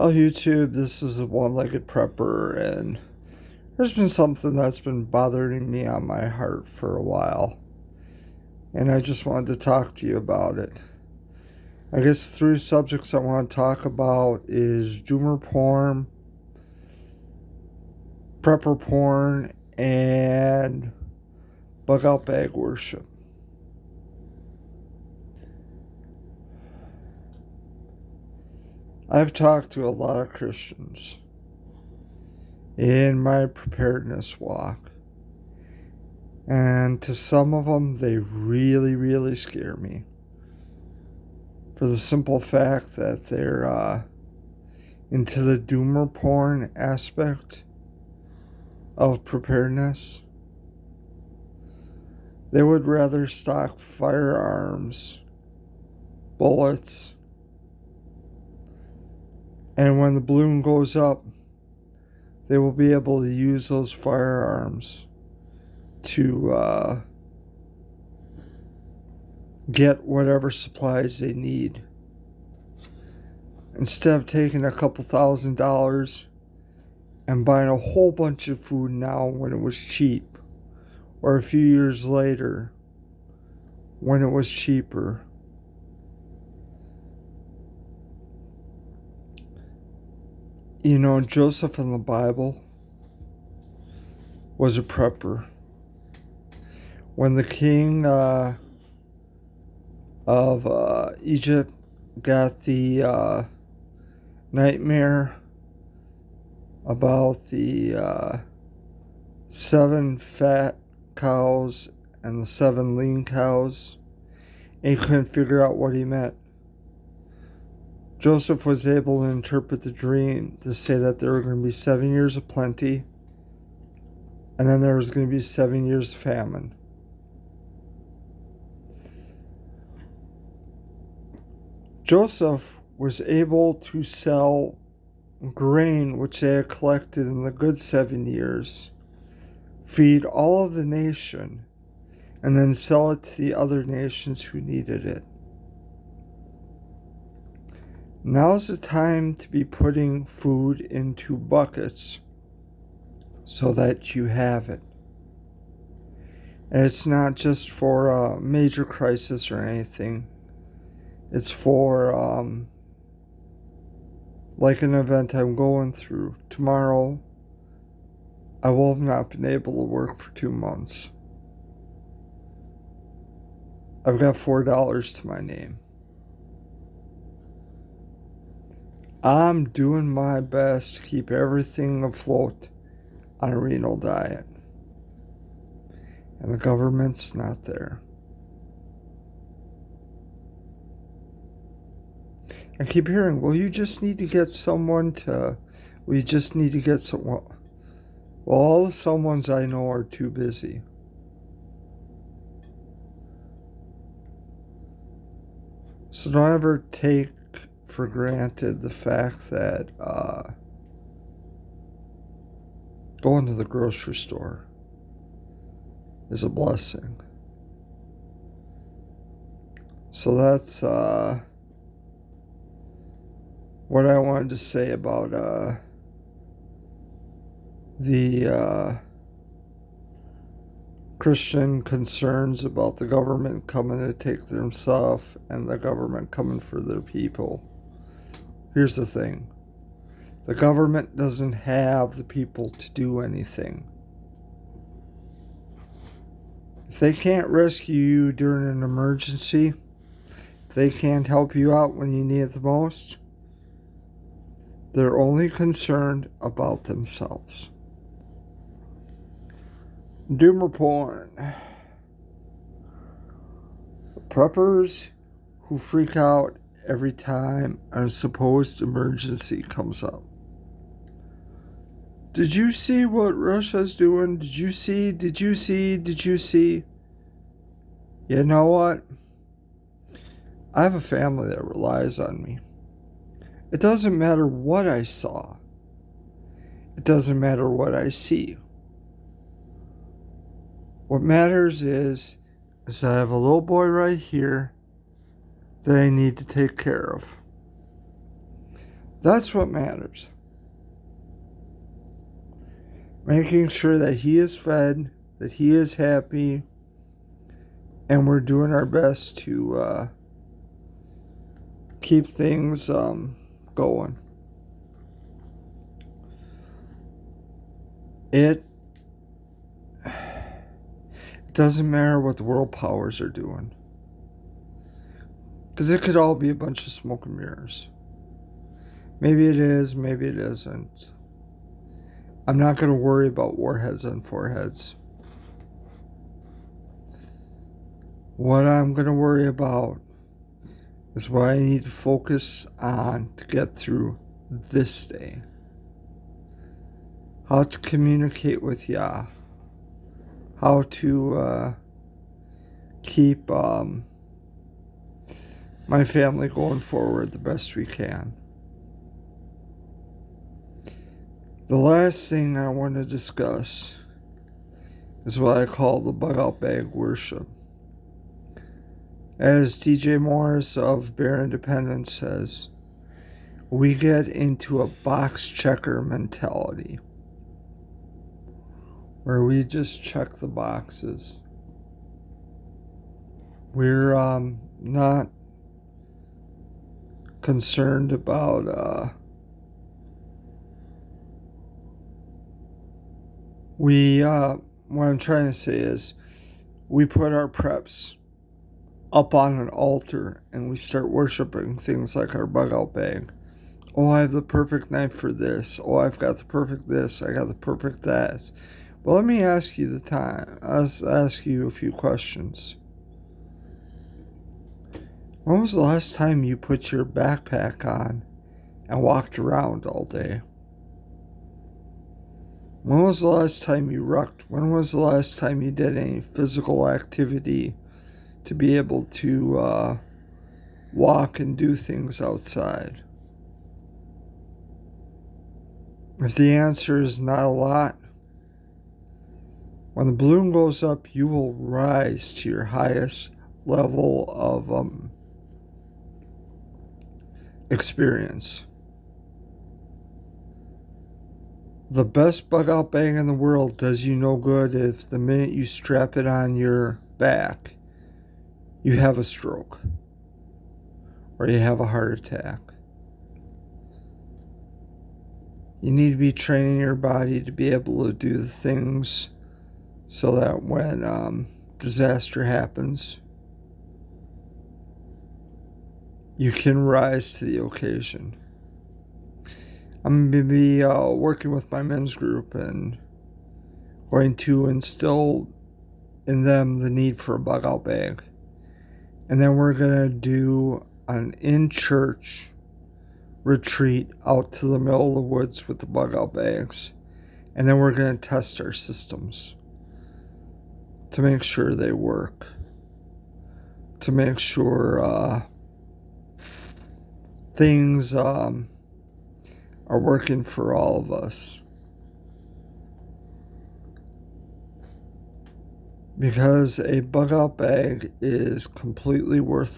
Oh, YouTube, this is a one-legged prepper, and there's been something that's been bothering me on my heart for a while, and I just wanted to talk to you about it. I guess three subjects I want to talk about is doomer porn, prepper porn, and bug out bag worship. I've talked to a lot of Christians in my preparedness walk, and to some of them, they really, really scare me. For the simple fact that they're into the doomer porn aspect of preparedness. They would rather stock firearms, bullets, and when the balloon goes up, they will be able to use those firearms to get whatever supplies they need. Instead of taking a couple $1,000s and buying a whole bunch of food now when it was cheap, or a few years later when it was cheaper. You know, Joseph in the Bible was a prepper. When the king of Egypt got the nightmare about the 7 fat cows and the 7 lean cows, and he couldn't figure out what he meant. Joseph was able to interpret the dream to say that there were going to be 7 years of plenty, and then there was going to be 7 years of famine. Joseph was able to sell grain which they had collected in the good 7 years, feed all of the nation, and then sell it to the other nations who needed it. Now's the time to be putting food into buckets so that you have it. And it's not just for a major crisis or anything. It's for like an event I'm going through. Tomorrow, I will have not been able to work for 2 months. I've got $4 to my name. I'm doing my best to keep everything afloat on a renal diet. And the government's not there. I keep hearing, well, you just need to get someone. Well, all the someones I know are too busy. So don't ever take for granted the fact that going to the grocery store is a blessing. So that's what I wanted to say about the Christian concerns about the government coming to take their stuff and the government coming for their people. Here's the thing. The government doesn't have the people to do anything. If they can't rescue you during an emergency, if they can't help you out when you need it the most, they're only concerned about themselves. Doomer porn. Preppers who freak out every time a supposed emergency comes up. Did you see what Russia's doing? Did you see? You know what? I have a family that relies on me. It doesn't matter what I saw. It doesn't matter what I see. What matters is I have a little boy right here that I need to take care of. That's what matters. Making sure that he is fed, that he is happy, and we're doing our best to keep things going. It doesn't matter what the world powers are doing, because it could all be a bunch of smoke and mirrors. Maybe it is, maybe it isn't. I'm not going to worry about warheads on foreheads. What I'm going to worry about is what I need to focus on to get through this day. How to communicate with Yah. How to keep my family going forward the best we can. The last thing I want to discuss is what I call the bug out bag worship. As DJ Morris of Bear Independence says, we get into a box checker mentality where we just check the boxes. We're not concerned about what I'm trying to say is we put our preps up on an altar and we start worshiping things like our bug out bag. Oh, I have the perfect knife for this. Oh, I've got the perfect this. I got the perfect that. Well, let me ask you ask you a few questions. When was the last time you put your backpack on and walked around all day? When was the last time you rucked? When was the last time you did any physical activity to be able to walk and do things outside? If the answer is not a lot, when the balloon goes up, you will rise to your highest level of experience. The best bug out bag in the world does you no good if the minute you strap it on your back, you have a stroke or you have a heart attack. You need to be training your body to be able to do the things so that when disaster happens, you can rise to the occasion. I'm going to be working with my men's group and going to instill in them the need for a bug out bag. And then we're going to do an in-church retreat out to the middle of the woods with the bug out bags. And then we're going to test our systems to make sure they work. To make sure things are working for all of us. Because a bug out bag is completely worthless.